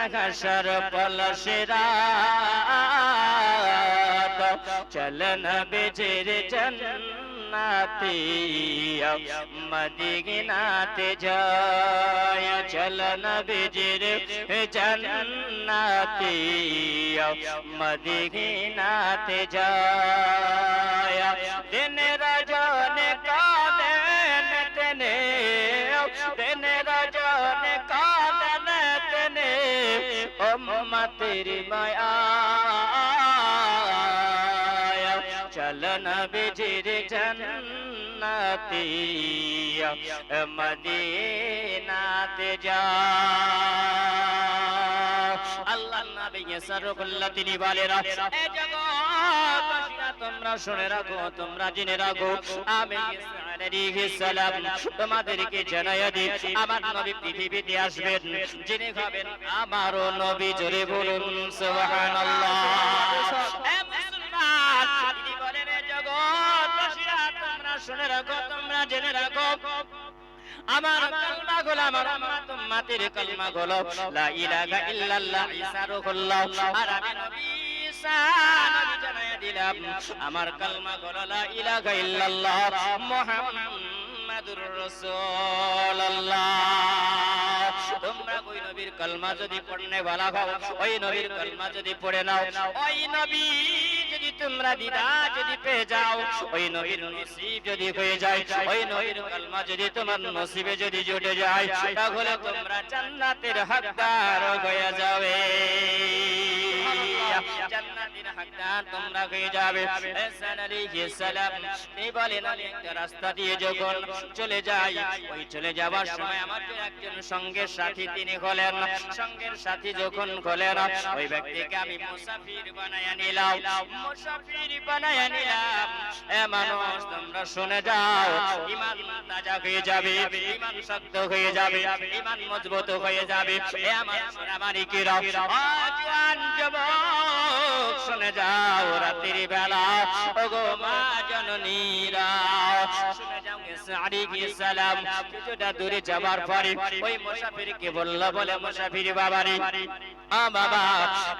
হাসর পলসরাত চল নবীজির জান্নাতে মদিনাতে যায় চল নবীজির জান্নাতে মদিনাতে যায় দিন রজনী কাঁদেন তেনে দিন রজনী কাঁদেন তেনে উম্মতের মায়া চল নবীজির জান্নাতে মদিনাতে যায় আল্লাহর নবী সারকুল্লাহ তিনি বলেন এ জগৎবাসীরা তোমরা শুনে রাখো তোমরা জেনে রাখো আমি আলাইহিস সালাম তোমাদেরকে জানাইয়া দিই আমার নবী পৃথিবীতে আসবেন যিনি হবেন আমারও নবী জোরে বলুন সুবহানাল্লাহ এ মুসলমান তিনি বলেন এ জগৎবাসীরা তোমরা শুনে রাখো তোমরা জেনে রাখো আমার কালমা গুলো আমার উম্মতের কালমা গুলো লা ইলাহা ইল্লাল্লাহ ঈসা রুহুল্লাহ আর আমি নবী ঈসা নবী জানাইয়া দিলাম আমার কালমা গুলো লা ইলাহা ইল্লাল্লাহ মুহাম্মাদুর রাসূলুল্লাহ তোমরা ওই নবীর কালমা যদি পড়নে वाला হও ওই নবীর কালমা যদি পড়ে নাও ওই নবী যদি তোমরা দিদা যদি পেয়ে যাও ওই নবীর নসিব যদি হয়ে যায় ওই নবীর কালমা যদি তোমার নসিবে যদি জুটে যায় তাহলে তোমরা জান্নাতের হকদার হয়ে যাবে জান্নাতের হকদার তোমরা হয়ে যাবে ঈসা আলাইহিস সালাম তিনি বলেন আমি একটা রাস্তা দিয়ে যখন চলে যাই ওই চলে যাওয়ার সময় আমার একজন সঙ্গের সাথী তিনি হলেন সঙ্গের সাথী যখন হলেন ওই ব্যক্তিকে আমি মুসাফির বানায়া নিলাম মুসাফির বানায়া নিলাম এ মানুষ তোমরা শুনে যাও ঈমান তাজা হয়ে যাবে ঈমান শক্ত হয়ে যাবে ঈমান মজবুত হয়ে যাবে এ আমার ইকিরা জওয়ান যুবক শুনে যাও রাতের বেলা ওগো মা জননীরা শুনে যাও ঈসা আলাইহিস সালাম কিছুটা দূরে যাবার পরে ওই মুসাফিরকে বলল বলে মুসাফির বাবারে বাবা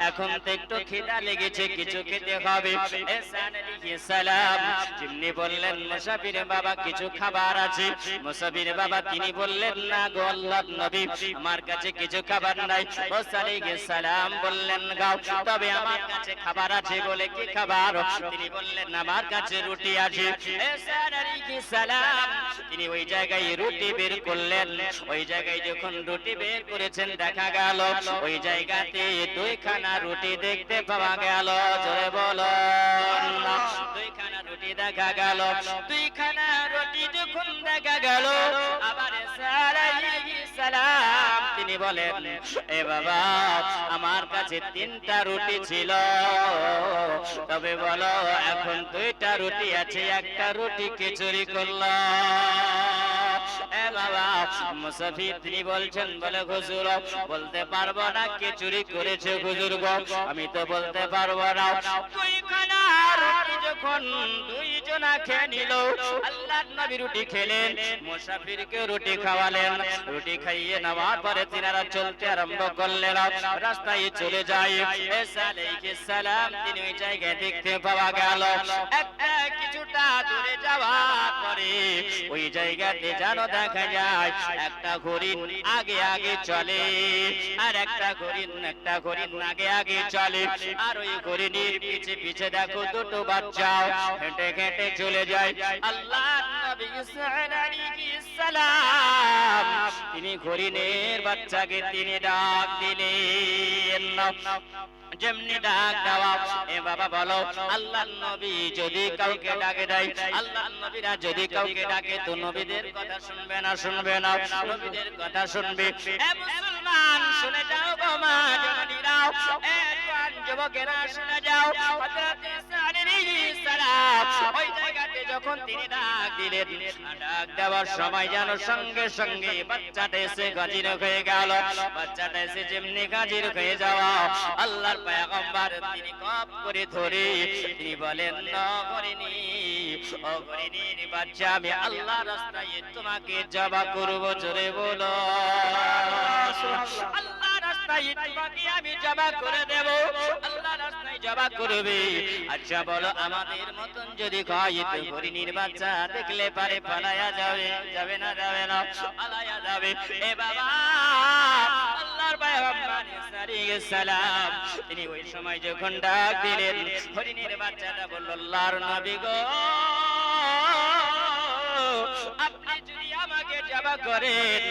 এখন তো একটু খিদা লেগেছে কিছু খেতে হবে ঈসা আলাইহিস সালাম যিনি বললেন মুসাফির বাবা কিছু খাবার আছে মুসাফির বাবা তিনি বললেন না গো আল্লাহর নবী আমার কাছে কিছু খাবার নাই ঈসা আলাইহিস সালাম বললেন গাও তবে আমার কাছে খাবার আছে বলে কি খাবার তিনি বললেন আমার কাছে রুটি আছে ঈসা আলাইহিস সালাম তিনি ওই জায়গায় রুটি বের করলেন ওই জায়গায় যখন রুটি বের করেছেন দেখা গেল ওই জায়গাতে দুইখানা রুটি দেখতে পাওয়া গেল জোরে বলো দুইখানা রুটি দেখা গেল দুইখানা রুটি যখন দেখা গেল আবার ঈসা আলাইহিস সালাম তিনি বলেন এ বাবা আমার কাছে তিনটা রুটি ছিল তবে বলো এখন দুইটা রুটি আছে একটা রুটি কে চুরি করলো এ বাবা মুসাফির তিনি বলছেন বলে হুজুর বলতে পারবো না কে চুরি করেছে হুজুর গো আমি তো বলতে পারবো না দুইখানা রুটি যখন দুইজনা খেয়ে নিল আল্লাহর নবী রুটি খেলেন মুসাফিরকে রুটি খাওয়ালেন রুটি খাইয়ে নেওয়ার পরে তিনারা চলতে আরম্ভ করলেন রাস্তায় চলে যায় ঈসা আলাইহিস সালাম তিনি ওই জায়গায় দেখতে পাওয়া গেল একটা কিছুটা দূরে যাওয়ার পরে ওই জায়গাতে জানো দেখা যায় একটা হরিণ আগে আগে চলে আর একটা হরিণ আগে আগে চলে আর ওই হরিণের পিছে পিছে দেখো দুটো বাচ্চা হেঁটে হেঁটে চলে যায় আল্লাহর নবী ঈসা আলাইহিস সালাম তিনি হরিণের বাচ্চাকে তিনি ডাক দিলেন যেমনি ডাক দেওয়া এ বাবা বলো আল্লাহর নবী যদি কাউকে ডাকে দেয় আল্লাহর নবীরা যদি কাউকে ডাকে তো নবীদের কথা শুনবে না নবীদের কথা শুনবে এ মুসলমান শুনে যাও গো মা জননীরা এ জওয়ান যুবকেরা শুনে যাও হযরত ঈসা আলাইহিস সালাম ওই জায়গাতে যখন তিনি ডাক দিলেন ডাক দেওয়ার সময় যেন সঙ্গে সঙ্গে বাচ্চাটা এসে হাজির হয়ে গেল বাচ্চাটা এসে যেমনি হাজির হয়ে যাওয়া আল্লাহর পয়গম্বর তিনি কপ করে ধরে তিনি বলেন না করিনি ও করিনির বাচ্চা আমি আল্লাহর রাস্তায় তোমাকে জবা করব জোরে বলো আল্লাহর রাস্তায় রাস্তায় তোমাকে আমি জবা করে দেব, আল্লাহ রাস্তায় জবা করবে। আচ্ছা বলো, আমাদের মতন যদি হয় তো হরিণীর বাচ্চা দেখলে পারে পালায়া যাবে, যাবে না যাবে না? পালায়া যাবে। এ বাবা, আল্লাহর পয়গম্বর ঈসা আলাইহিস সালাম তিনি ওই সময় যখন ডাক দিলেন, হরিণীর বাচ্চাটা বলল, আল্লাহর নবী গো, আপনি যদি আমাকে জবা করেন,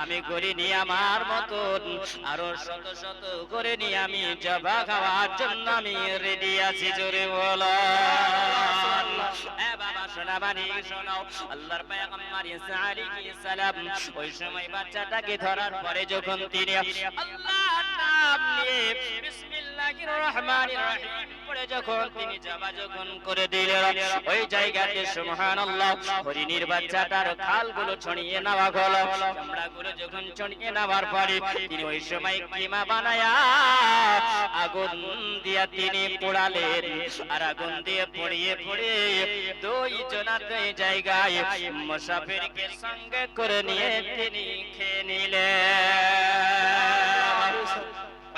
আমি হরিণী আমার মতন আরো শত শত করে নিয়ে আমি জবা খাওয়ার জন্য আমি রেডি আছি। জোরে বলো। বাবা শোনা বানি শোনাও, আল্লাহর পয়গম্বর ঈসা আলাইহিস সালাম ওই সময় বাচ্চাটাকে ধরার পরে যখন তিনি আল্লাহর নাম নিয়ে বিসমিল্লাহির রহমানির রহিম পড়ে যখন তিনি জবা যখন করে দিলেন, ওই জায়গাতে সুবহানাল্লাহ হরিণীর বাচ্চাটার খালগুলো ছড়িয়ে নেওয়া হলো। চামড়াগুলো যখন ছড়িয়ে নেওয়ার পরে তিনি ওই সময় কিমা বানায়া আগুন দিয়া তিনি পোড়ালেন, আর আগুন দিয়ে পড়িয়ে পড়িয়ে দুই জনাতে জায়গায় মুসাফিরকে সঙ্গে করে নিয়ে তিনি খেয়ে নিলেন।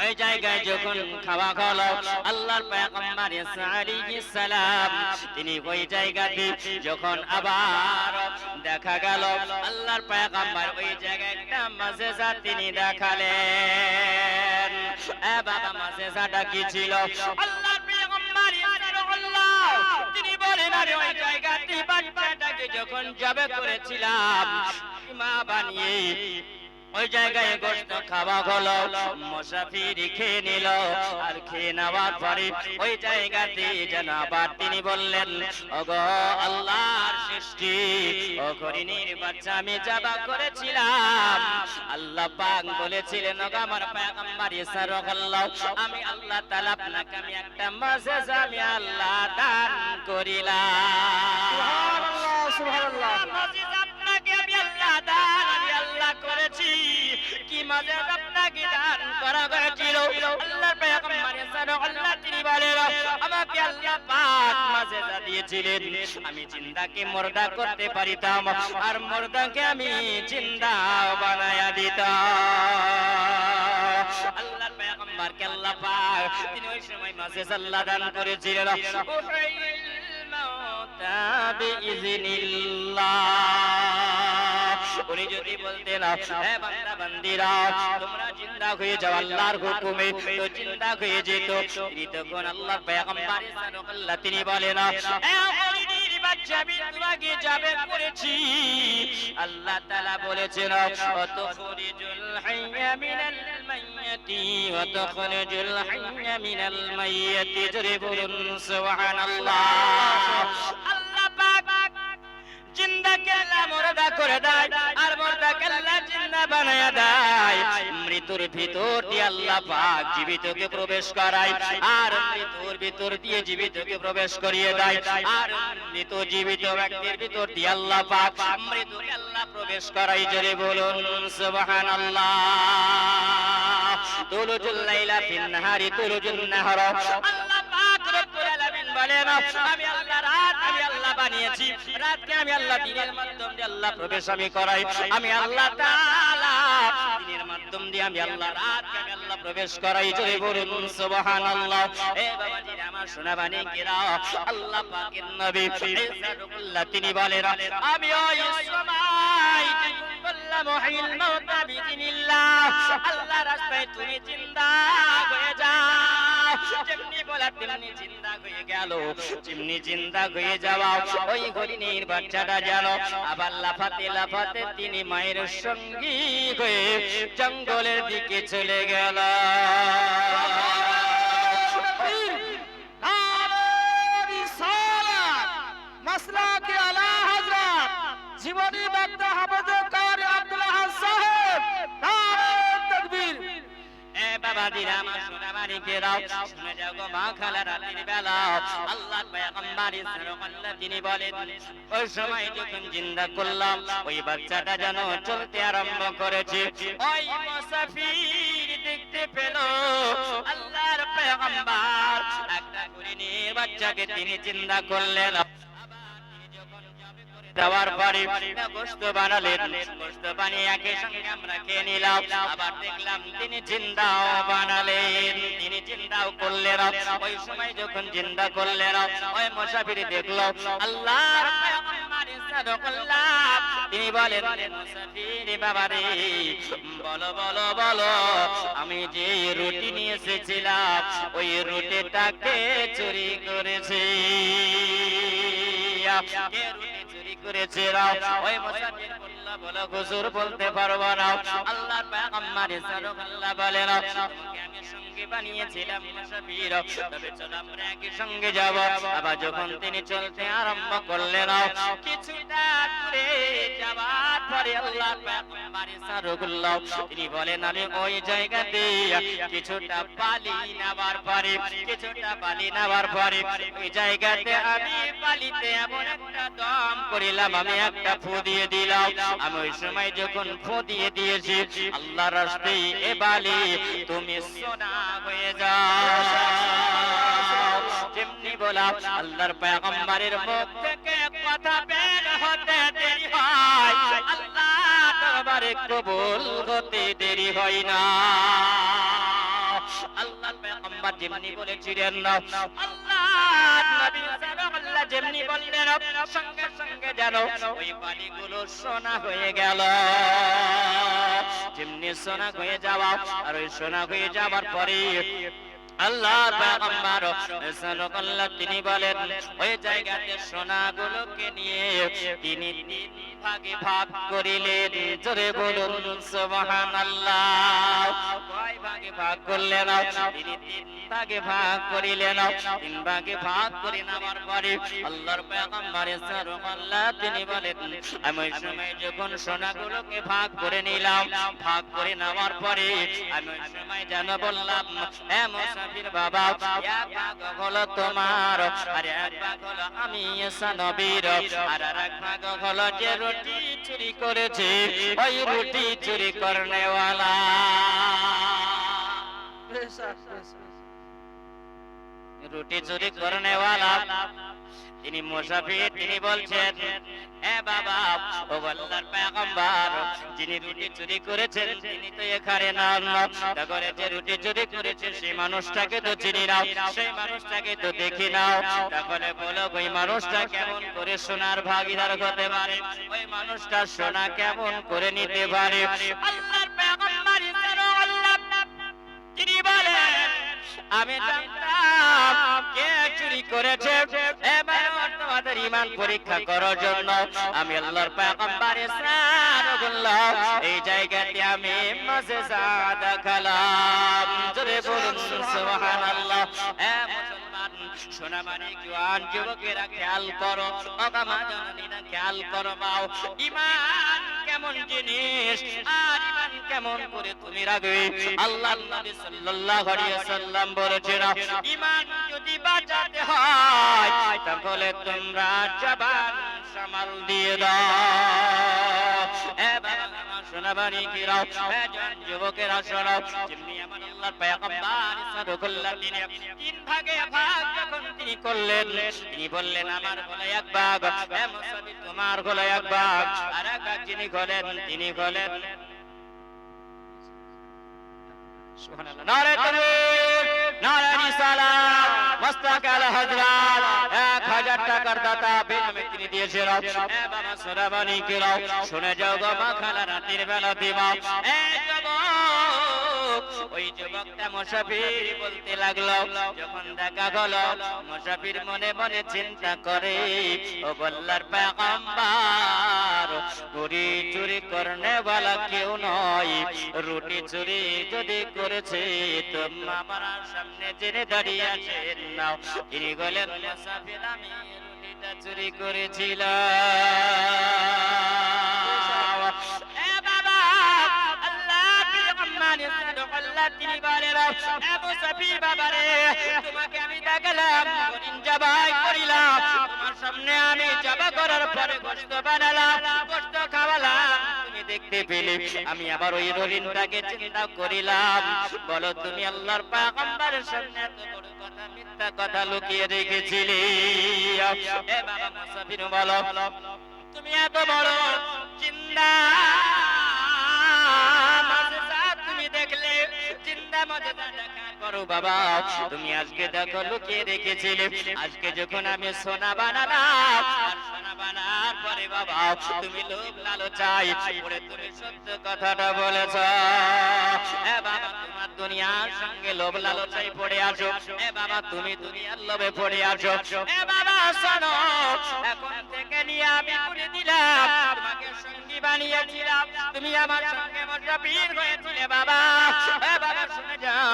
ওই জায়গায় যখন খাওয়া হলো, আল্লাহর পয়গম্বর ঈসা আলাইহিস সালাম তিনি ওই জায়গাতে যখন আবার দেখা গেল, আল্লাহর পয়গম্বর ওই জায়গায় একটা মুজিজা তিনি দেখালেন। বাবা মুজিজাটা কি ছিল? আল্লাহর পয়গম্বর ইনশাআল্লাহ তিনি বলেন, আমি ওই জায়গাতে বাচ্চাটাকে যখন জবে করেছিলাম মা বানিয়ে ওই জায়গায় গোশত খাওয়া হলো, মুসাফির খেয়ে নিল, আর খেয়ে নেওয়ার পরে ওই জায়গাতে যেন আবার তিনি বললেন, ওগো আল্লাহর সৃষ্টি, ও হরিণীর বাচ্চা আমি জবা করেছিলাম। আল্লাহ পাক বলেছিলেন, ওগো আমার পয়গম্বর ঈসা রাদিয়াল্লাহু, আমি আল্লাহ তাআলা আপনাকে আমি একটা মুজিজা আমি আল্লাহ দান করিলাম। সুবহানাল্লাহ, সুবহানাল্লাহ। মুজিজা আপনাকে আমি আল্লাহ দান আমি আল্লাহ করেছি। কি মুজিজা আপনাকে দান করা হয়েছিল? আল্লাহর পয়গম্বর ঈসা রাদিয়াল্লাহু তিনি বলেন, আমাকে আল্লাহ পাক মুজিজা দিয়েছিলেন, আমি জিন্দাকে মুর্দা করতে পারিতাম, আর মুর্দাকে আমি জিন্দা বানায়া দিতাম। আল্লাহর পয়গম্বরকে আল্লাহ পাক তিনি ওই সময় মুজিজা আল্লাহ দান করেছিলেন, উহাইল মাউতা বিইজনিল্লাহ। উনি যদি বলতেন, হে বান্দা বান্দিরা তোমরা জিন্দা হয়ে যাও আল্লাহর হুকুমে, তো জিন্দা হয়ে যেত। তিনি তখন আল্লাহর পয়গম্বর ঈসা রাদিয়াল্লাহু তিনি বলেন, হে হরিণীর বাচ্চা আমি তোমাকে যাবে করেছি। আল্লাহ তাআলা বলেছেন, ওয়াতুখরিজুল হাইয়া মিনাল মাইয়াতি ওয়া তুখরিজুল হাইয়া মিনাল মাইয়াতি। জোরে বলুন সুবহানাল্লাহ। আল্লাহ পাক জিন্দাকে আল্লাহ মুর্দা করে দেয়, আর মুর্দাকে আল্লাহ জিন্দা বানায়া দেয়। মৃত্যুর ভিতর দিয়ে আল্লাহ পাক জীবিতকে প্রবেশ করায়, আর মৃত্যুর ভিতর দিয়ে জীবিতকে প্রবেশ করিয়ে দেয়, আর মৃত জীবিত ব্যক্তির ভিতর দিয়ে আল্লাহ পাক মৃত্যুকে আল্লাহ প্রবেশ করায়। জোরে বলুন সুবহানাল্লাহ। তুলুজুল লাইলা ফিন নাহারি তুলুজুন নাহর। আল্লাহ পাক রব্বুল আলামিন বলেন, আমি আল্লাহ রাত আমি আল্লাহ বানিয়েছি, রাতকে আমি আল্লাহ দিনের মাধ্যম দিয়ে আল্লাহ প্রবেশ আমি করাই। আমি আল্লাহ তাআলা দিনের মাধ্যম দিয়ে আমি আল্লাহ রাতকে আমি আল্লাহ প্রবেশ করাই। জোরে বলুন সুবহানাল্লাহ। এ বাবাজি আমার সোনা বাণীকেরা, আল্লাহ পাকের নবী ঈসা রাদিয়াল্লাহু তিনি বলেন, আমি ওই সময় বললাম মুহিল মাউতা বিইজনিল্লাহ, আল্লাহ রাস্তায় তুমি জিন্দা হয়ে যাও। যেমনি বলা তেমনি জিন্দা হয়ে গেল। যেমনি জিন্দা হয়ে যাওয়া ওই হরিণীর বাচ্চাটা যেন আবার লাফাতে লাফাতে তিনি মায়ের সঙ্গী হয়ে জঙ্গলের দিকে চলে গেল। মাসলাকে আলা হযরত জীবনী বান্দা হাফেজ কারি আব্দুল আহাদ সাহেব, নারে তাকবীর। এ বাবাজিরা আমার সোনা বাড়িকেরাও শুনে যাও গো মা খালা, রাতের বেলা আল্লাহর পয়গম্বর ঈসা রাদিয়াল্লাহু তিনি বলেন, ওই সময় যখন জিন্দা করলাম ওই বাচ্চাটা যেন চলতে আরম্ভ করেছে। ওই মুসাফির দেখতে পেল আল্লাহর পয়গম্বর একটা হরিণীর বাচ্চাকে তিনি জিন্দা করলেন। আবার তিনি যখন যাবে করে দেওয়ার পরে গোশত বানালেন, গোশত বানিয়ে একই সঙ্গে আমরা খেয়ে নিলাম। আবার দেখলাম তিনি জিন্দাও বানালেন, তিনি জিন্দাও করলেন। ওই সময় যখন জিন্দা করলেন, ওই মুসাফির দেখলো আল্লাহর পয়গম্বর সাল্লাল্লাহু, তিনি বলেন মুসাফির বাবা রে, বলো বলো বলো, আমি যে রুটি নিয়ে এসেছিলাম ওই রুটিটাকে চুরি করেছে। কে রুটি চুরি করেছে? ওই মুসাফির বলল, বলো হুজুর বলতে পারবো না। আল্লাহর পয়গম্বর সাল্লাল্লাহু বলেন, তোমাকে আমি সঙ্গে বানিয়েছিলাম মুসাফির, তবে চলো আমরা একই সঙ্গে যাব। আবার যখন তিনি চলতে আরম্ভ করলেন, কিছুটা দূরে যাওয়ার পরে আল্লাহর পয়গম্বর সাল্লাল্লাহু তিনি বলেন, আমি ওই জায়গাতে কিছুটা বালি নেওয়ার পরে, কিছুটা বালি নেওয়ার পরে ওই জায়গাতে আমি বালিতে এমন একটা দম করিলাম, আমি একটা ফু দিয়ে দিলাম। আমি ওই সময় যখন ফু দিয়ে দিয়েছি, আল্লাহর রাস্তায় এ বালি তুমি সোনা হয়ে যাও। যেমনি বলা আল্লাহর পয়গম্বরের মুখ থেকে কথা বের হতে দেরি হয়, আল্লাহ দরবারে কবুল হতে দেরি হয় না। আল্লাহর পয়গম্বর যেমনি বলেছিলেন, আল্লাহর নবী সাল্লাল্লাহু যেমনি বললেন, সঙ্গে সঙ্গে যেন ওই বালিগুলো সোনা হয়ে গেল। যেমনি সোনা হয়ে যাওয়া, আর ওই সোনা হয়ে যাওয়ার পরে আল্লাহর পয়গম্বর সাল্লাল্লাহু তিনি বলেন, ওই জায়গাতে সোনাগুলোকে নিয়ে তিনি তিন ভাগে ভাগ করিলেন। জোরে বলুন সুবহানাল্লাহ। কয় ভাগে ভাগ করলেন? তিনি তিন ভাগে ভাগ করিলেন। তিন ভাগে ভাগ করে নেওয়ার পরে আল্লাহর পয়গম্বর সাল্লাল্লাহু তিনি বলেন, আমি ওই সময় যখন সোনাগুলোকে ভাগ করে নিলাম, ভাগ করে নেওয়ার পরে আমি ওই সময় যেন বললাম, হে মুসাফির বাবা, এক ভাগ হলো তোমার, আর এক ভাগ হলো আমি ঈসা নবীর, আর এক ভাগ হলো যে রুটি চুরি করেছে ওই রুটি চুরি করনেওয়ালা। রুটি চুরি করনেওয়ালা তিনি মুসাফির, তিনি বলছেন, এ বাবা, ও আল্লাহর পয়গম্বর, যিনি রুটি চুরি করেছেন তিনি তো এখানে না, তাহলে যে রুটি চুরি করেছে সেই মানুষটাকে তো চিনি না, সেই মানুষটাকে তো দেখি না, তাহলে বলো ওই মানুষটা কেমন করে সোনার ভাগীদার হতে পারে? ওই মানুষটা সোনা কেমন করে নিতে পারে? আল্লাহর পয়গম্বর সাল্লাল্লাহু তিনি বলেন, আমি জানতাম কে চুরি করেছে। এবার তোমাদের ঈমান পরীক্ষা করার জন্য আমি আল্লাহর পয়গম্বর সাল্লাল্লাহু এই জায়গাতে আমি মুজিজা দেখালাম। জোরে বলুন সুবহানাল্লাহ। এ মুসলমান সোনামানি জওয়ান যুবকেরা খেয়াল করো, ওকামা জননীরা খেয়াল করো, মাও ঈমান কেমন জিনিস, আর ঈমান কেমন করে তুমি রাখবে? আল্লাহর নবী সাল্লাল্লাহু আলাইহি ওয়াসাল্লাম বলেছেন, ঈমান যদি বাঁচাতে হয় তাহলে তোমরা জবান সামাল দিয়ে দাও। এ বাবা সোনাবানি কিরাও, এ যুবকেরা শোনো, যেমনি আমার আল্লাহর পয়গম্বর সাল্লাল্লাহু তিনি তিন ভাগে ভাগ যখন তিনি করলেন, তিনি বললেন আমার হলো এক ভাগ, হে মুসাফির তোমার হলো এক ভাগ, আর এক ভাগ যিনি হলেন তিনি হলেন সুবহানাল্লাহ। নারে তাকবীর, নারে রিসালাত, মুস্তাক আলা হযরত 1000 টাকার দাতা বিনামে তিনি দিয়েছেন। এ বাবা সোনাবানি কিরাও, শুনে যাও গো মা খালা রাতের বেলা দিবা। এ যুবক, ওই যুবকটা মুসাফির বলতে লাগলো, যখন দেখা হলো মুসাফির মনে মনে চিন্তা করে, ও আল্লাহর পয়গম্বর রুটি চুরি করনেওয়ালা কেউ নয়, রুটি চুরি যদি করেছে তো আমার সামনে জেনে দাঁড়িয়ে আছেন না, তিনি বলেন মুসাফির আমি রুটিটা চুরি করেছিলাম। এ বাবা আল্লাহ তিনি বলেন, এ মুসাফির বাবা রে, তোমাকে আমি দেখালাম হরিণ জবাই করিলাম, তোমার সামনে আমি জবাই করার পরে গোশত বানালাম, গোশত খাওয়ালাম, তুমি দেখতে পেলে, আমি আবার ওই হরিণটাকে চিন্তা করিলাম, বলো তুমি আল্লাহর পয়গম্বরের সামনে এত বড় কথা মিথ্যা কথা লুকিয়ে রেখেছিলে। এ বাবা মুসাফির বলো, তুমি এত বড় জিন্দা মাজেদা তুমি দেখলে, জিন্দা মাজেদা দেখার পরও বাবা তুমি আজকে দেখো লুকিয়ে রেখেছিলে। আজকে যখন আমি সোনা বানালাম, আর সোনা বানার পরে বাবা তুমি লোভ লালচাই পরে তুমি সত্য কথাটা বলেছ। এ বাবা তোমার দুনিয়ার সঙ্গে লোভ লালচাই পড়ে আসো। এ বাবা তুমি দুনিয়ার লোভে পড়ে আসো। এ বাবা শোনো, এখন থেকে নিয়ে আমি করে দিলাম, তোমাকে সঙ্গী বানিয়েছিলাম, তুমি আমার সঙ্গে মুসাফির হয়েছিলে বাবা। এ বাবা শুনে যাও,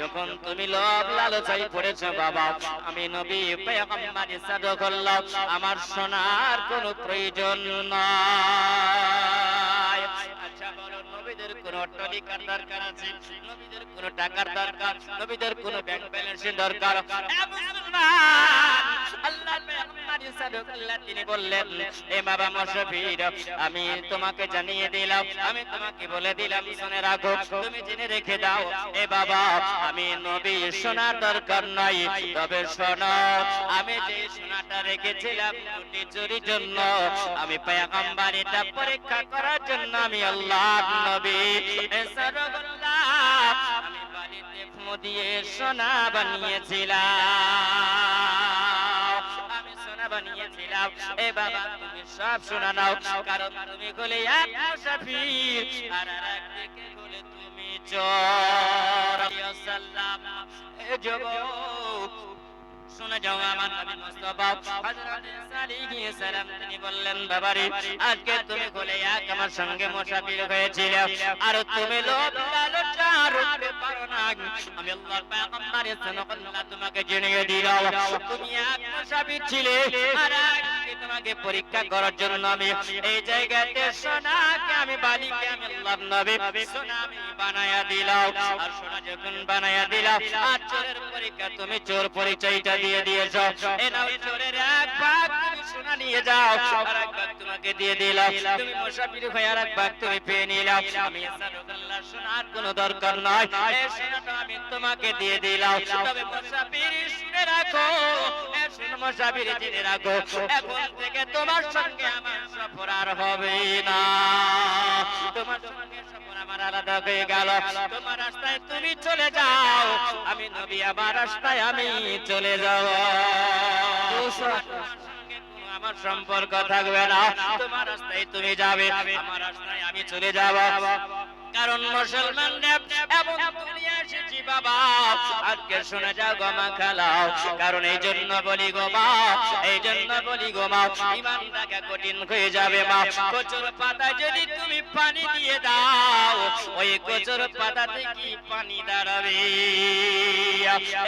যখন তুমি লোভ লালচাই পড়েছো বাবা, আমি নবী পয়গম্বর সাদকাল্লাহ, আমার সোনার কোনো প্রয়োজন নাই। আচ্ছা বলো, নবীদের কোন অট্টালিকার দরকার আছে? নবীদের কোন টাকার দরকার? নবীদের কোন ব্যাংক ব্যালেন্সের দরকার? এ মুসলমান, আল্লাহর পয়গম্বর সাদকাল্লাহ তিনি বললেন, এ বাবা মুসাফির, আমি তোমাকে জানিয়ে দিলাম, আমি তোমাকে বলে দিলাম, শুনে রাখো, তুমি জেনে রেখে দাও। এ বাবা আমি নবী, সোনার দরকার নাই, তবে শোনো, আমি যে সোনাটা রেখেছিলাম রুটি চুরির জন্য, আমি পয়গম্বর এটা পরীক্ষা করার জন্য আমি আল্লাহর নবী সাদকাল্লাহ, আমি বালিতে ফু দিয়ে সোনা বানিয়েছিলাম, আমি সোনা বানিয়েছিলাম। এ বাবা তুমি সব সোনা নাও, কারণ তুমি হলে এক মুসাফির, আর একদিকে হলে তুমি চোর। এ যুবক শুনে যাও, আমার নবী মুস্তাফা হযরত সালিহ সালাম তিনি বললেন, বাবারে আজকে তুমি বলে এক আমার সঙ্গে মুসাফির হয়েছিলে, আর তুমি লোভ লালসা রুখতে পারো না। আমি আল্লাহর পয়গম্বর সাল্লাল্লাহু তোমাকে জানিয়ে দিলাম, তুমি এক মুসাফির ছিলে, আর আজকে তোমাকে পরীক্ষা করার জন্য আমি এই জায়গাতে সোনাকে, আমি বালিকে, আমি আল্লাহর নবী সোনা আমি বানায়া দিলাম। আর সোনা যখন বানায়া দিলাম, আর চোরের পরীক্ষা তুমি চোর পরিচয়টা দিয়ে দিয়েছো। এ নাও চোরের এক ভাগ তুমি সোনা নিয়ে যাও, আর এক ভাগ তোমাকে দিয়ে দিলাম, তুমি মুসাফির হয়ে আর এক ভাগ তুমি পেয়ে নিলাম। আমি সাদকাল্লাহ সোনার কোনো দরকার নয়, এই সোনাটা আমি তোমাকে দিয়ে দিলাম, তবে মুসাফির শুনে রাখো, এ শুনে মুসাফির জেনে রাখো, এখন থেকে তোমার সঙ্গে আমার সফর আর হবে না, তোমার সঙ্গে সফর আমার আলাদা হয়ে গেল, তোমার রাস্তায় তুমি চলে যাও, আমি নবী আমার রাস্তায় আমি চলে যাব। আমার সম্পর্ক থাকবে না, তোমার রাস্তায় তুমি যাবে, আমার রাস্তায় আমি চলে যাব। কারণ মুসলমান এমন দুনিয়া এসেছি বাবা, আজকে শুনে যাও গো মা খালাও, কারণ এই জন্য বলি গো মা, এই জন্য বলি গো মা, ইমানটাকে কঠিন হয়ে যাবে মা। কচুর পাতায় যদি তুমি পানি দিয়ে দাও, ওই কচুর পাতাতে কি পানি দাঁড়াবে?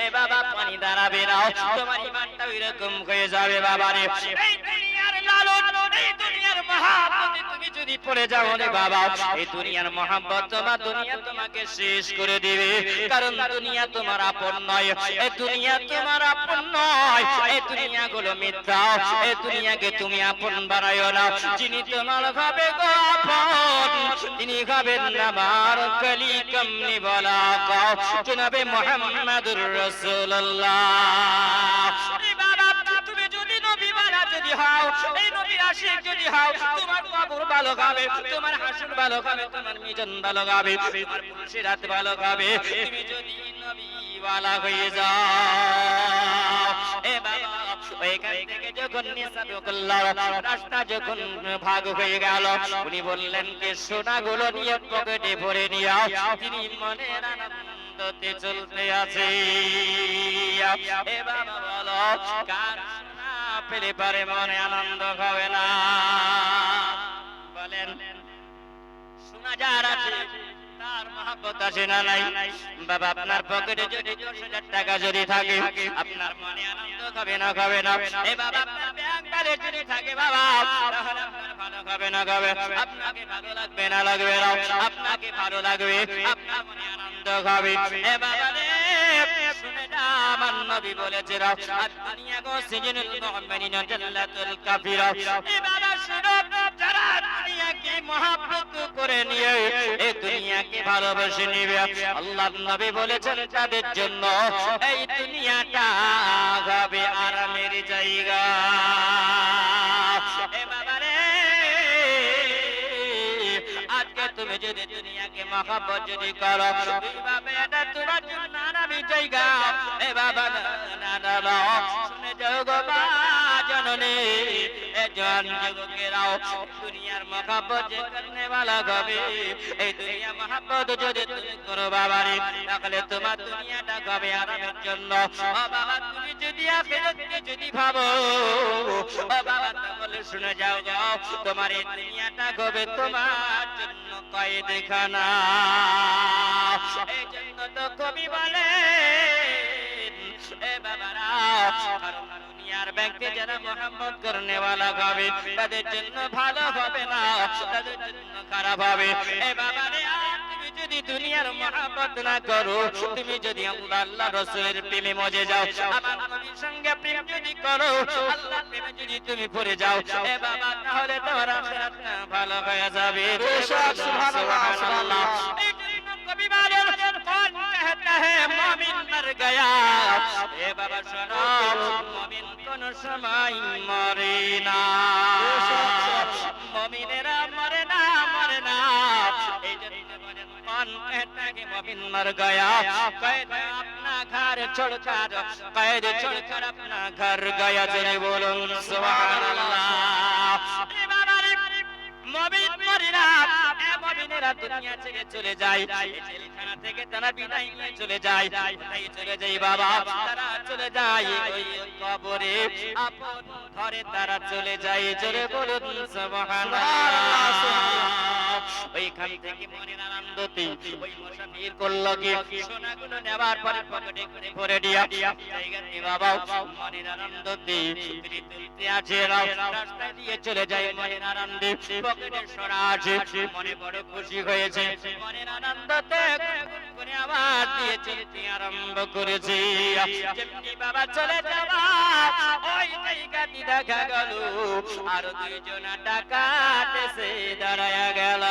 এ বাবা পানি দাঁড়াবে না, তোমার ইমানটা ওইরকম হয়ে যাবে বাবা রে। এই দুনিয়ার লালন, এই দুনিয়ার মহাব্বতে তুমি যদি পড়ে যাও রে বাবা, এই দুনিয়ার মহাব্বত তোমার, দুনিয়া তোমাকে শেষ করে দিবে, কারণ দুনিয়া তোমার আপন নয়, এই দুনিয়া তোমার আপন নয়, এই দুনিয়া গুলো মিথ্যা, এই দুনিয়াকে তুমি আপন বানায়ো না। যিনি তোমার হবে গো আপন, তিনি হবেন আমার কলি কমনি বলা গাও জনাবে মুহাম্মদুর রাসূলুল্লাহ। তুমি যদি নবী মানা যদি হও, এই নবীর আশিক যদি হও, তোমার কবর ভালো হবে, তোমার হাসর ভালো হবে, তোমার মিজান ভালো হবে, তোমার পুলসিরাত ভালো হবে, তুমি যদি নবী ওয়ালা হয়ে যাও। এ বাবা ওইখান থেকে যখন সাদকাল্লাহ রাস্তা যখন ভাগ হয়ে গেল, উনি বললেন যে সোনাগুলো নিয়ে পকেটে ভরে নিও, তিনি মনের আনন্দতে চলতে আছে। এ বাবা বলো, কার সোনা পেলে পারে মনে আনন্দ হবে না? বলেন, সোনা যার আছে তার মহব্বত আছে না নাই? বাবা আপনার পকেটে যদি 10,000 টাকা যদি থাকে, আপনার মনে আনন্দ হবে না হবে না? এ বাবা আপনার ব্যাংক ব্যালেন্স যদি থাকে বাবা, তাহলে আপনার ভালো হবে না হবে? আপনাকে ভালো লাগবে না লাগবে না? আপনাকে ভালো লাগবে, আপনার মনে আনন্দ হবে। এ বাবা রে শুনে যা, আমার নবী বলেছে দুনিয়া গো সিজনুল মুমিনিন জান্নাতুল কাফিরা। এ বাবা শুনো, যারা দুনিয়াকে মহব্বত করে নিয়ে এই দুনিয়াকে ভালোবেসে নিবে, আল্লাহর নবী বলেছেন তাদের জন্য এই দুনিয়াটা হবে আরামের জায়গা। এ বাবা রে যদি দুনিয়াকে মহব্বত যদি করো, তুই বাবা এটা তোমার জন্য আরামি জায়গা। এ বাবা না না না, শুনে যাও গো মা জননী, এ জান যুবকেরাও, দুনিয়ার মহব্বত যে করনে वाला হবে, এই দুনিয়া মহব্বত যদি তুমি করো বাবারে, তাহলে তোমার দুনিয়াটা হবে আরামের জন্য। ও বাবা তুমি যদি আখিরাতকে যদি ভাবো, ও বাবা তাহলে শুনে যাও গো, তোমার এই দুনিয়াটা হবে তোমার জন্য কয়েদখানা। এই জন্য তো কবি বলে, এ বাবারা, দুনিয়ার ব্যক্তি যারা মোহাম্মদ করনে वाला হবে, তাদের জন্য ভালো হবে না, তাদের জন্য খারাপ হবে। এ বাবারে, তুমি যদি দুনিয়ার মোহাম্মত না করো, তুমি যদি আল্লাহ রাসূলের প্রেমে মজে যাও, আমার নবীর সঙ্গে প্রেম যদি করো, আল্লাহর প্রেমে যদি তুমি পড়ে যাও, এ বাবা তাহলে তোমার আখিরাতটা ভালো হয়ে যাবে। সুবহানাল্লাহ সুবহানাল্লাহ। এই জন্য কবি বলেন, কোন कहता है মুমিন মর গয়া, এ বাবা শোনো, মুমিন কোন সময় মরে না, মুমিনেরা মরে না, মরে না। এই জন্য বলেন, কোন कहता है মুমিন মর গয়া, কয়েদ अपना घर छोड़कर, কয়েদ छोड़कर अपना घर गया। জেনে বলুন সুবহানাল্লাহ। এ বাবা রে, মুমিন মরে না, এ মুমিনেরা দুনিয়া ছেড়ে চলে যায়, এই জেলখানা থেকে তারা বিদায় নিয়ে চলে যায়। তাই চলে যায় বাবা, তারা চলে যায় ওই কবরে, আপন ঘরে তারা চলে যায়। জোরে বলুন সুবহানাল্লাহ। ওইখান থেকে মনের আনন্দতে ওই মুসাফির করল কি, সোনাগুলো নেবার পরে পকেটে করে ভরে দিয়া জায়গাতে বাবা মনের আনন্দতে তুলতে আছে, রাস্তায় দিয়ে চলে যায় মনের আনন্দে, পকেটে সোনা আছে, মনে বড় খুশি হয়েছে, মনের আনন্দতে করে আওয়াজ দিয়ে চলতে আরম্ভ করেছে। যেমনি বাবা চলে যাবা, ওই জায়গাতে দেখা গেল আর দুইজন ডাকাত এসে দাঁড়ায়া গেল।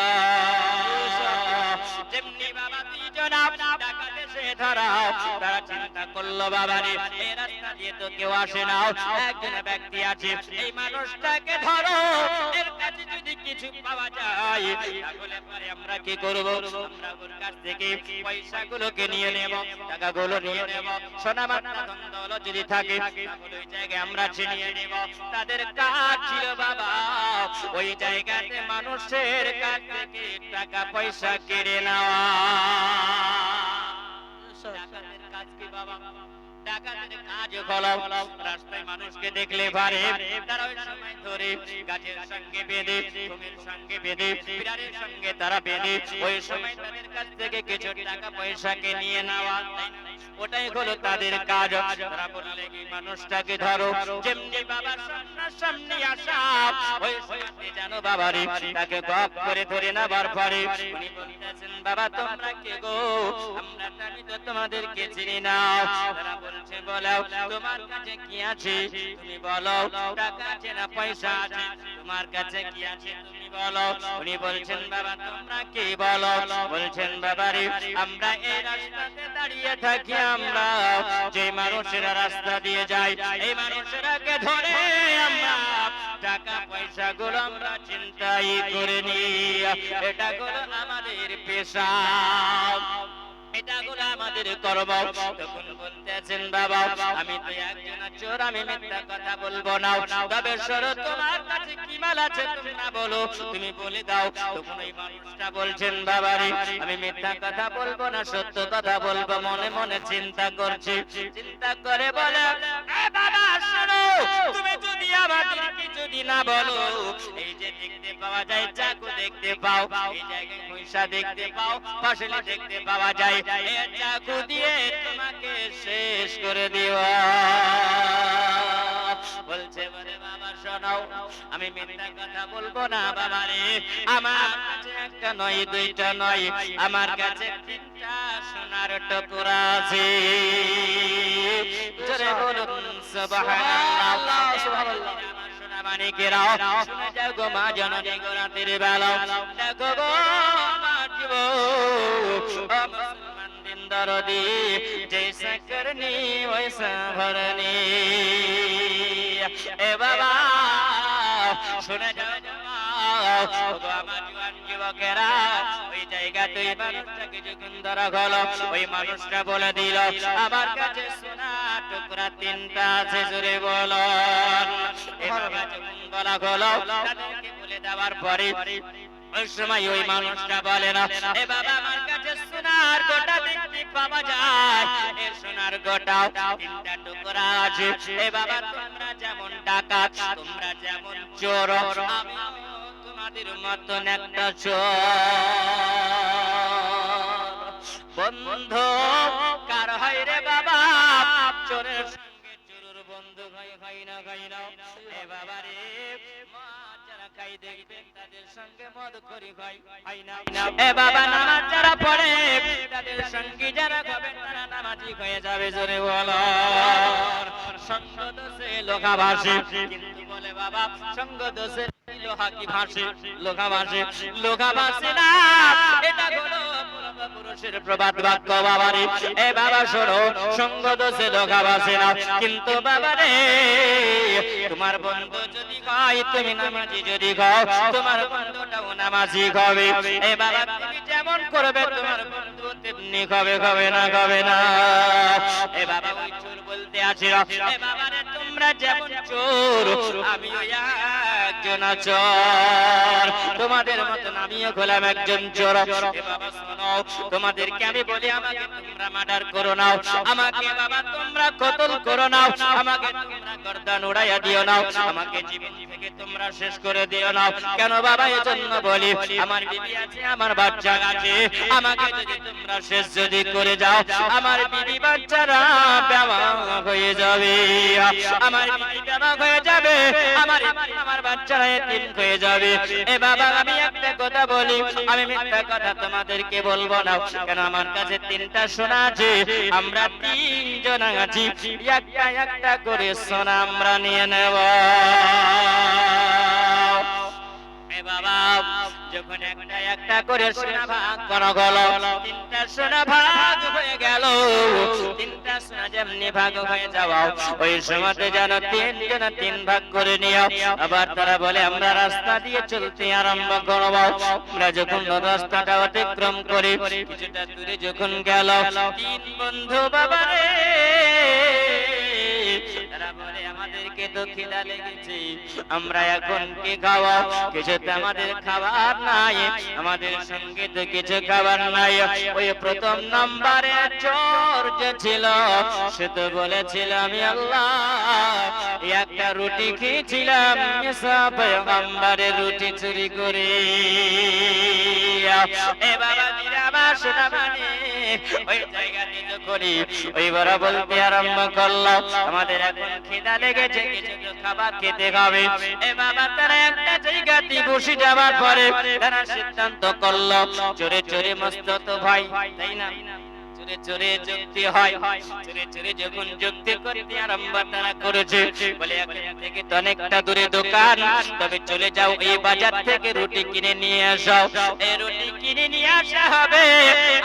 যেমনি বাবা দুইজন ডাকাত এসে ধরাও, তারা চিন্তা করলো বাবারে, এই রাস্তা দিয়ে তো কেউ আসে না, একজন ব্যক্তি আছে, এই মানুষটাকে ধরো, এর কাছে যদি কিছু পাওয়া যায় তাহলে পরে আমরা কি করব, আমরা ওর কাছ থেকে পয়সাগুলোকে নিয়ে নেব, টাকাগুলো নিয়ে নেব, সোনা মাত্রা ধন যদি থাকে তাহলে ওই জায়গায় আমরা ছিনিয়ে নেব। তাদের কাজ ছিল বাবা ওই জায়গাতে মানুষের কাছ থেকে টাকা পয়সা কেড়ে নেওয়া। ডাকাতের কাজ কি বাবা? ডাকাতের কাজ হলো রাস্তায় মানুষকে দেখলে পারে, তারা ওই সময় ধরে গাছের সঙ্গে বেঁধে, ঘুমের সঙ্গে বেঁধে, বিড়ালের সঙ্গে তারা বেঁধে, ওই সময় তাদের কাছ থেকে কিছু টাকা পয়সাকে নিয়ে নেওয়া, ওটাই হলো তাদের কাজ। তারা বললে কি মানুষটাকে ধরো, যেমনি বাবার সামনে আসা, ওই সময় জানো বাবারে তাকে গপ করে ধরে নেবার পরে উনি বলতেছেন, বাবা তোমরা কে গো? আমরা আমি তো তোমাদেরকে চিনি না। তারা বলছে, বলো তোমার কাছে কি আছে তুমি বলো, টাকা আছে না পয়সা আছে, তোমার কাছে কি আছে তুমি বলো। উনি বলছেন, বাবা তোমরা কে বলো? বলছেন, বাবারে আমরা এই রাস্তাতে দাঁড়িয়ে থাকি, আমরা যে মানুষেরা রাস্তা দিয়ে যায় এই মানুষেরাকে ধরে আমরা টাকা পয়সা গুলো আমরা চিন্তাই করে নিই, এটা হলো আমাদের পেশা, এটা হলো আমাদের কর্ম। তখন বলতেছেন, বাবা আমি তো একজন চোর, আমি মিথ্যা কথা বলবো না, তবে সরো তোমার কাছে কি মাল আছে তুমি না বলো, তুমি বলে দাও। তখন ওই মানুষটা বলছেন, বাবারে আমি মিথ্যা কথা বলবো না, সত্য কথা বলবো, মনে মনে চিন্তা করছি। চিন্তা করে বলে, এ বাবা শোনো, তুমি যদি আমাদেরকে যদি না বলো, এই যে দেখতে পাওয়া যায় চাকু দেখতে পাও, এই জায়গায় পয়সা দেখতে পাও, ফসল দেখতে পাওয়া যায়, এই চাকু দিয়ে তোমাকে শেষ করে দিও। বলছে, বলে বাবা শোনাও, আমি মিথ্যা কথা বলবো না বাবারে, আমার কাছে একটা নয় দুইটা নয়, আমার কাছে তিনটা সোনার টুকরা আছে। জোরে বলুন সুবহানাল্লাহ সুবহানাল্লাহ। মানিকেরাও শুনে যাও গো মা জননী গো রাতের বেলা, দেখো গো আমার জীবন মুসলমান দিন দরদি, জৈসা করনি ওইসা ভরনি। এ বাবা শুনে যাও ওগো আমার জওয়ান যুবকেরা, ওই জায়গাতেই মানুষটাকে যখন ধরা হলো, ওই মানুষটা বলে দিল আমার কাছে সোনার টুকরা 3টা আছে, জোরে বলো। এভাবে যখন বলা হলো, তাদেরকে বলে দেওয়ার পরে ওই সময় ওই মানুষটা বলে না, এ বাবা আমার কাছে সোনার গোটা দেখতে পাওয়া যায়, এ সোনার গোটা 3টা টুকরা আছে। এ বাবা তোমরা যেমন ডাকাত, তোমরা যেমন চোর, আমি তোমাদের মতন একটা চোর। বন্ধু কার হয় রে বাবা? চোরের সঙ্গে চোরের বন্ধু হয় না, এ বাবা রে, মদ যারা খাই দেখবেন তাদের সঙ্গে মদ করি হয় না। এ বাবা নামাজ যারা পড়ে তাদের সঙ্গে যারা খাবেন তারা নামাজি হয়ে যাবে, জোরে বলো। সঙ্গ দোষে লোহা ভাসে, কিন্তু বলে বাবা সঙ্গ দোষে লোহা কি ভাসে? লোহা ভাসে, লোহা ভাসে না। এটা হলো পুরুষের প্রবাদ বাক্য বাবা রে। এ বাবা শোনো, সঙ্গ দোষে লোহা ভাসে না, কিন্তু বাবা রে তোমার বন্ধু যদি হয়, তুমি নামাজি যদি হও, তোমার বন্ধুটাও নামাজি হবে। এ বাবা তুমি যেমন করবে তোমার বন্ধু তেমনি হবে না। এ বাবা ওই চোর বলতে আছে, এ বাবা রে তোমরা যেমন চোর, আমিও একজন চোর, তোমাদের মতন আমিও হলাম একজন চোর। এ বাবা শোনো, তোমাদেরকে আমি বলি আমাকে তোমরা মার্ডার করো না, আমাকে বাবা তোমরা কতল করো না, আমাকে তোমরা গর্দান উড়াইয়া দিও না, আমাকে জীবন থেকে তোমরা শেষ করে দিও না। কেন বাবা? এজন্য বলি আমার বিবি আছে, আমার বাচ্চা আছে, আমাকে যদি তোমরা শেষ যদি করে যাও, আমার বিবি বাচ্চারা বেমা হয়ে যাবে, আমার বিবি বেমা হয়ে যাবে, আমার বাচ্চারা এতিম হয়ে যাবে। এ বাবা আমি একটা কথা বলি, আমি মিথ্যা কথা তোমাদেরকে বলবো না। কেন? আমার কাছে 3টা সোনা আছে, আমরা 3 জন আছি, একটা করে সোনা আমরা নিয়ে নেব। এ বাবা যখন একটা করে সোনা ভাগ করা হলো, 3টা সোনা ভাগ হয়ে গেল। 3টা সোনা যেমনি ভাগ হয়ে যাওয়া, ওই সময়তে যেন 3 জন 3 ভাগ করে নিও। আবার তারা বলে আমরা রাস্তা দিয়ে চলতে আরম্ভ করব। আমরা যখন রাস্তাটা অতিক্রম করি, কিছুটা দূরে যখন গেল, 3 বন্ধু বাবা রে, তারা বলে আমাদেরকে তো খিদা লেগেছে, আমরা এখন কি খাওয়া? কিছুতে আমাদের খাবার নাই, আমাদের সঙ্গে তো কিছু খাবার নাই। ওই প্রথম নম্বরে চোর যে ছিল, সে তো বলেছিল আমি আল্লাহ একটা রুটি খেয়েছিলাম, ঈসা পয়গম্বরের রুটি চুরি করে। এ বাবা আমার সোনা মানে ওই জায়গাতে যখনই ওই বড় বলতে আরম্ভ করলো, আমাদের এখন খিদা লেগেছে, কিছু খাবার খেতে হবে। এ বাবা তারা একটা জায়গাতে বসে যাওয়ার পরে তারা সিদ্ধান্ত করলো, চোরে চোরে মস্ত তো ভাই, তাই না? চোরে চোরে যুক্তি হয়, চোরে চোরে যখন যুক্তি করতে আরম্ভ তারা করেছে, বলে এখান থেকে তো অনেকটা দূরে দোকান, তবে চলে যাও এই বাজার থেকে রুটি কিনে নিয়ে আসো। এই রুটি কিনে নিয়ে আসা হবে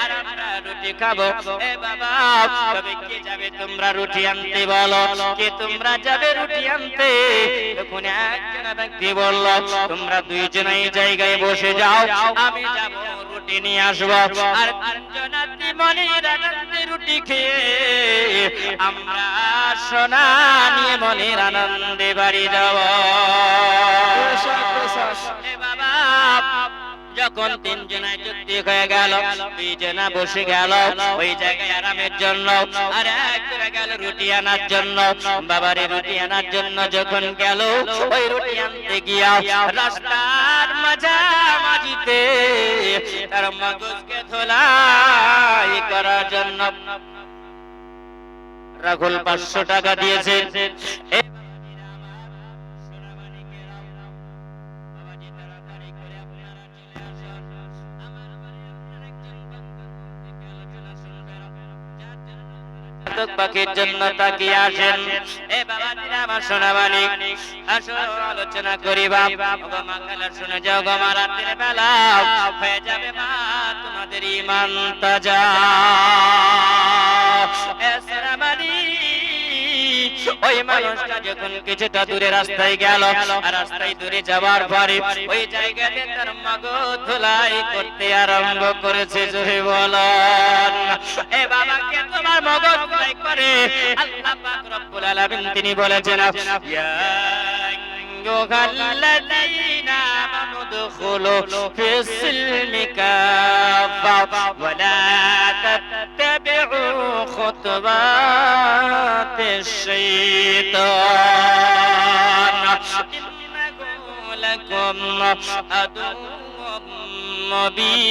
আর আমরা রুটি খাবো। এ বাবা তবে কে যাবে তোমরা রুটি আনতে? বলো কে তোমরা যাবে রুটি আনতে? তখন একজন ব্যক্তি বলল, তোমরা 2 জন এই জায়গায় বসে যাও, আমি যাব রুটি নিয়ে আসবো। আর 3 জন মনের আনন্দে রুটি খেয়ে আমরা সোনা নিয়ে মনের আনন্দে বাড়ি যাব। এ বাবা যখন 3 জনায় যুক্তি হয়ে গেল, 2 জনা বসে গেল ওই জায়গায় আরামের জন্য, আর একজনা গেল রুটি আনার জন্য। বাবারে রুটি আনার জন্য যখন গেল, ওই রুটি আনতে গিয়া রাস্তার মাঝামাঝিতে তার মগজকে ধোলাই করার জন্য রাহুল 500 টাকা দিয়েছে। পাখির জন্য তাকিয়ে আসেন। এ বাবা আমার সোনা মানিক, আসো আলোচনা করি বাপ। মা খেলা শুনে যাও গো, মা রাতের বেলা হয়ে যাবে মা তোমাদের ঈমান তাজা। এ সোনা মানিক ওই মানুষটা যখন কিছুটা দূরে রাস্তায় গেল, আর রাস্তায় দূরে যাওয়ার পরে ওই জায়গাতে তার মগজ ধুলাই করতে আরম্ভ করেছে। জোরে বলেন এ বাবাকে তোমার মগজ ধুলাই করে আল্লাহ পাক রব্বুল আলামিন তিনি বলেছেন, ইয়া আইয়ুহাল্লাযীনা আমানু দুখুলু ফিস-সিলমি কাফা ওয়া লা তাত্তাবি'ু খুতুওয়াতিশ শাইতান ইন্নাহু লাকুম আদুউম মুবিন।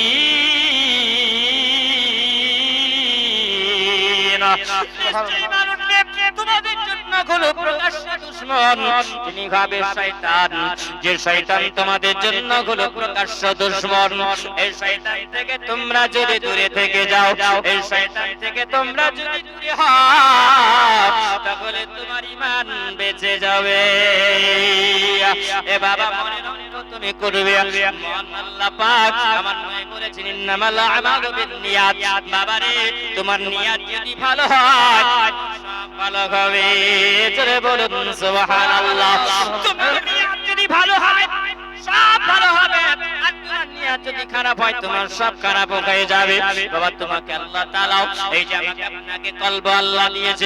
তোমাদের জন্য হলো প্রকাশ্য দুশমন, তিনি হবে শয়তান। যে শয়তান তোমাদের জন্য হলো প্রকাশ্য দুশমন, এই শয়তান থেকে তোমরা যদি দূরে থেকে যাও, এই শয়তান থেকে তোমরা যদি দূরে হও, তাহলে তোমার ঈমান বেঁচে যাবে। এ বাবা মনে রাখো তুমি করবে মন আল্লাহ পাক আমার নয় বলেছেন ইন্নামাল আমালু বিন্নিয়াত। বাবা রে তোমার নিয়ত যদি ভালো হয় ভালো হবে। জোরে বলুন সুবহানাল্লাহ। তোমার নিয়ত যদি ভালো হয় সব ভালো হবে, আর তোমার নিয়ত যদি খারাপ হয় তোমার সব খারাপ হয়ে যাবে। বাবা তোমাকে আল্লাহ তাআলা এই যে আমাকে আপনাকে কলব আল্লাহ দিয়েছে,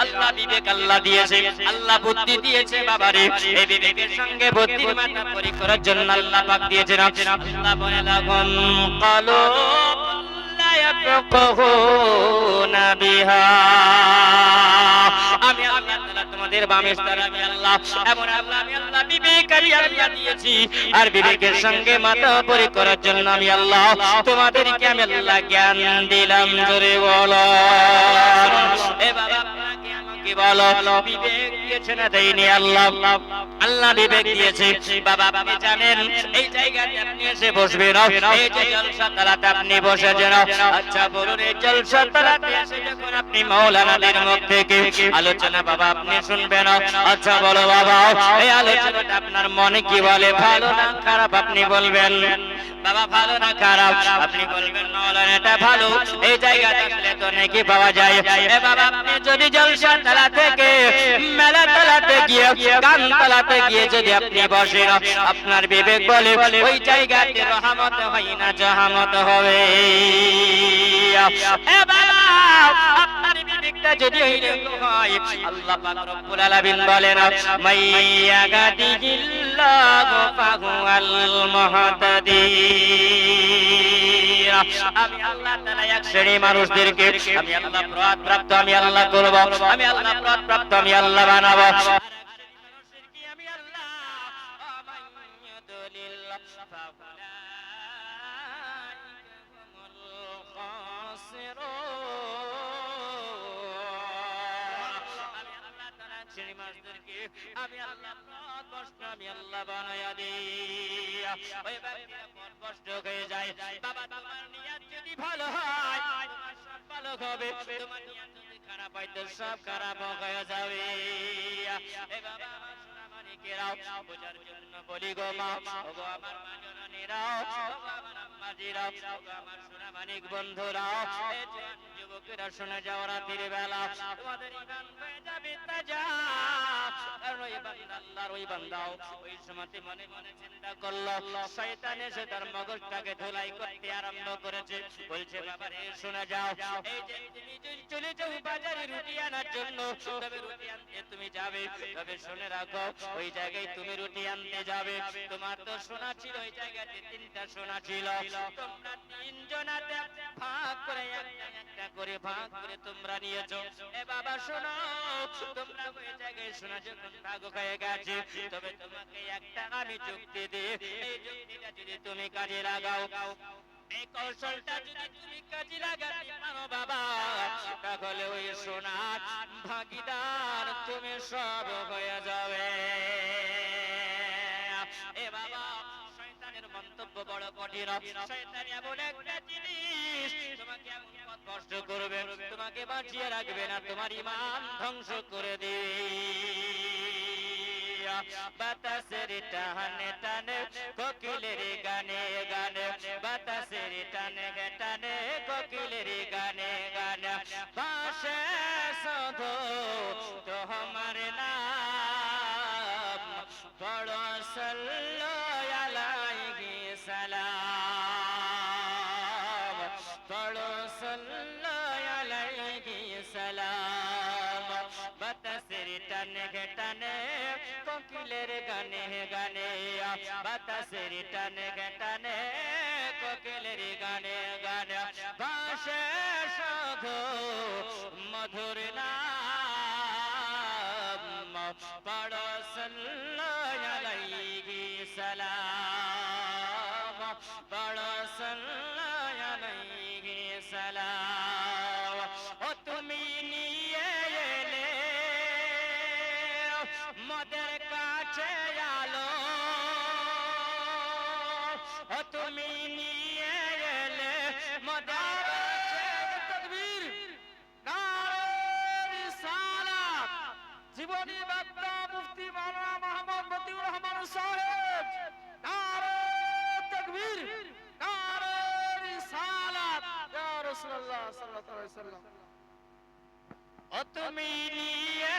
আল্লাহ বিবেক আল্লাহ দিয়েছে, আল্লাহ বুদ্ধি দিয়েছে। বাবা রে এই বিবেকের সঙ্গে বুদ্ধির মাথা পরি করার জন্য আল্লাহ পাক দিয়েছেন। আল্লাহ বলে লাকুম কলুব লা ইয়াফকাহুনা বিহা। আমি আল্লাহ তাআলা তোমাদের বামেস্তার আমি আল্লাহ, এমন আল্লাহ আমি আল্লাহ বিবেকারী আল্লাহ দিয়েছি। আর বিবেকের সঙ্গে মাথা পরি করার জন্য আমি আল্লাহ তোমাদেরকে আমি আল্লাহ জ্ঞান দিলাম। জোরে বলো এ বাবা আপনাকে আমাকে বলো বিবেক দিয়েছে না দেয়নি আল্লাহ? আল্লাহ বিবেক দিয়েছে। বাবা আপনি জানেন এই জায়গাতে আপনি এসে বসবেন, এই যে জলসা তালাতে আপনি বসেছেন। আচ্ছা বলুন এই জলসা তালাতে এসে যখন আপনি মাওলানাদের মুখ থেকে আলোচনা বাবা আপনি শুনবেন, আচ্ছা বলো বাবা এই আলোচনাটা আপনার মনে কি বলে, ভালো না খারাপ আপনি বলবেন? বাবা ভালো না খারাপ আপনি বলবেন মাওলানা এটা ভালো, এই জায়গাতে আসলে তো নাকি পাওয়া যায়। এ বাবা আপনি যদি জলসা তালা থেকে মেলা তালাতে গিয়ে গান তালাতে গিয়ে যদি আপনি বসেন, আপনার বিবেক বলে ওই জায়গাতে রহমত হয় না জাহামত হবে। এ বাবা আপনার বিবেকটা যদি এইরকম হয়, আল্লাহ পাক রব্বুল আলামিন বলেন মাইয়াগাদিল্লাহু ফাহুয়াল মুহতাদি। আমি আল্লাহ তাআলা এক শ্রেণী মানুষদেরকে আমি আল্লাহ প্রাপ্ত আমি আল্লাহ করব, আমি আল্লাহ প্রাপ্ত আমি আল্লাহ বানাবো। আর এক শ্রেণী মানুষদেরকে আমি আল্লাহ আমাইয়াদুলিল্লাহ ফাউলাইকা হুমুল খাসিরুন। আমি আল্লাহ তাআলা এক শ্রেণী মানুষদেরকে আমি আল্লাহ কষ্ট আমি আল্লাহ বানায়া দিই। ওই ব্যক্তিরা কষ্ট হয়ে যায়। বাবা তোমার নিয়ত যদি ভালো হয় তোমার সব ভালো হবে, তোমার নিয়ত যদি খারাপ হয় তো সব খারাপ হয়ে যাবে। এ বাবা আমার সোনা মানিকেরাও বোঝার জন্য বলি গো মা, ওগো আমার মা জননীরাও, ওগো আমার আম্মাজিরাও, ওগো আমার সোনা মানিক বন্ধুরাও, এই যুবকেরা শুনে যাও রাতের বেলা তোমাদের ঈমান হয়ে যাবে তাজা। কারণ ওই বান্দা আল্লাহর ওই বান্দাও ওই সময়তে মনে মনে চিন্তা করলো শয়তান এসে তার মগজটাকে ধুলাই করতে আরম্ভ করেছে। বলছে বাবা রে শোনা যাও, এই যে তুমি চলে যাও বাজারে রুটি আনার জন্য, তবে রুটি আনতে তুমি যাবে, তবে শুনে রাখো ওই জায়গায় তুমি রুটি আনতে যাবে, তোমার তো সোনা ছিল ওই জায়গাতে তিনটা সোনা ছিল, তোমরা তিনজনাতে ভাগ করে একটা করে ভাগ করে তোমরা নিয়েছো। এ বাবা শোনো, তোমরা ওই জায়গায় সোনা যখন ভাগ হয়ে গেছে, তবে তোমাকে একটা আমি যুক্তি দিই, এই যুক্তিটা যদি তুমি কাজে লাগাও, এই কৌশলটা যদি তুমি কাজে লাগাতে পারো বাবা, তাহলে ওই সোনার ভাগীদার তুমি সব হয়ে যাবে। এ বাবা শয়তানের মন্তব্য বড় কঠিন। শয়তান এমন একটা জিনিস তোমাকে এমন পথ কষ্ট করবে, তোমাকে বাঁচিয়ে রাখবে না, তোমার ঈমান ধ্বংস করে দিবে। বাতাসের টানে টানে কোকিলের গানে গানে, বাতাসের টানে টানে কোকিলের গানে গানে, ভাসে শুধু তোমার বাতাসের টানে টানে কোকিলের গানে গানে ভাসে শুধু মধুর নাম পড়ো সাল্লাল্লাহু আলাইহি সালাম পড়ো সাল্লাল্লাহু আলাইহি সালাম ও তুমি নিয়ে এলে মদের কাছে আলো ও তুমি নিয়ে এলে মদের কাছে তাকবীর নারে রিসালাত জীবনী বক্তা মুফতি মাওলানা মোহাম্মদ মতিউর রহমান সাহেব নারে তাকবীর নারে রিসালাত ইয়া রাসূলুল্লাহ সাল্লাল্লাহু আলাইহি ওয়াসাল্লাম ও তুমি নিয়ে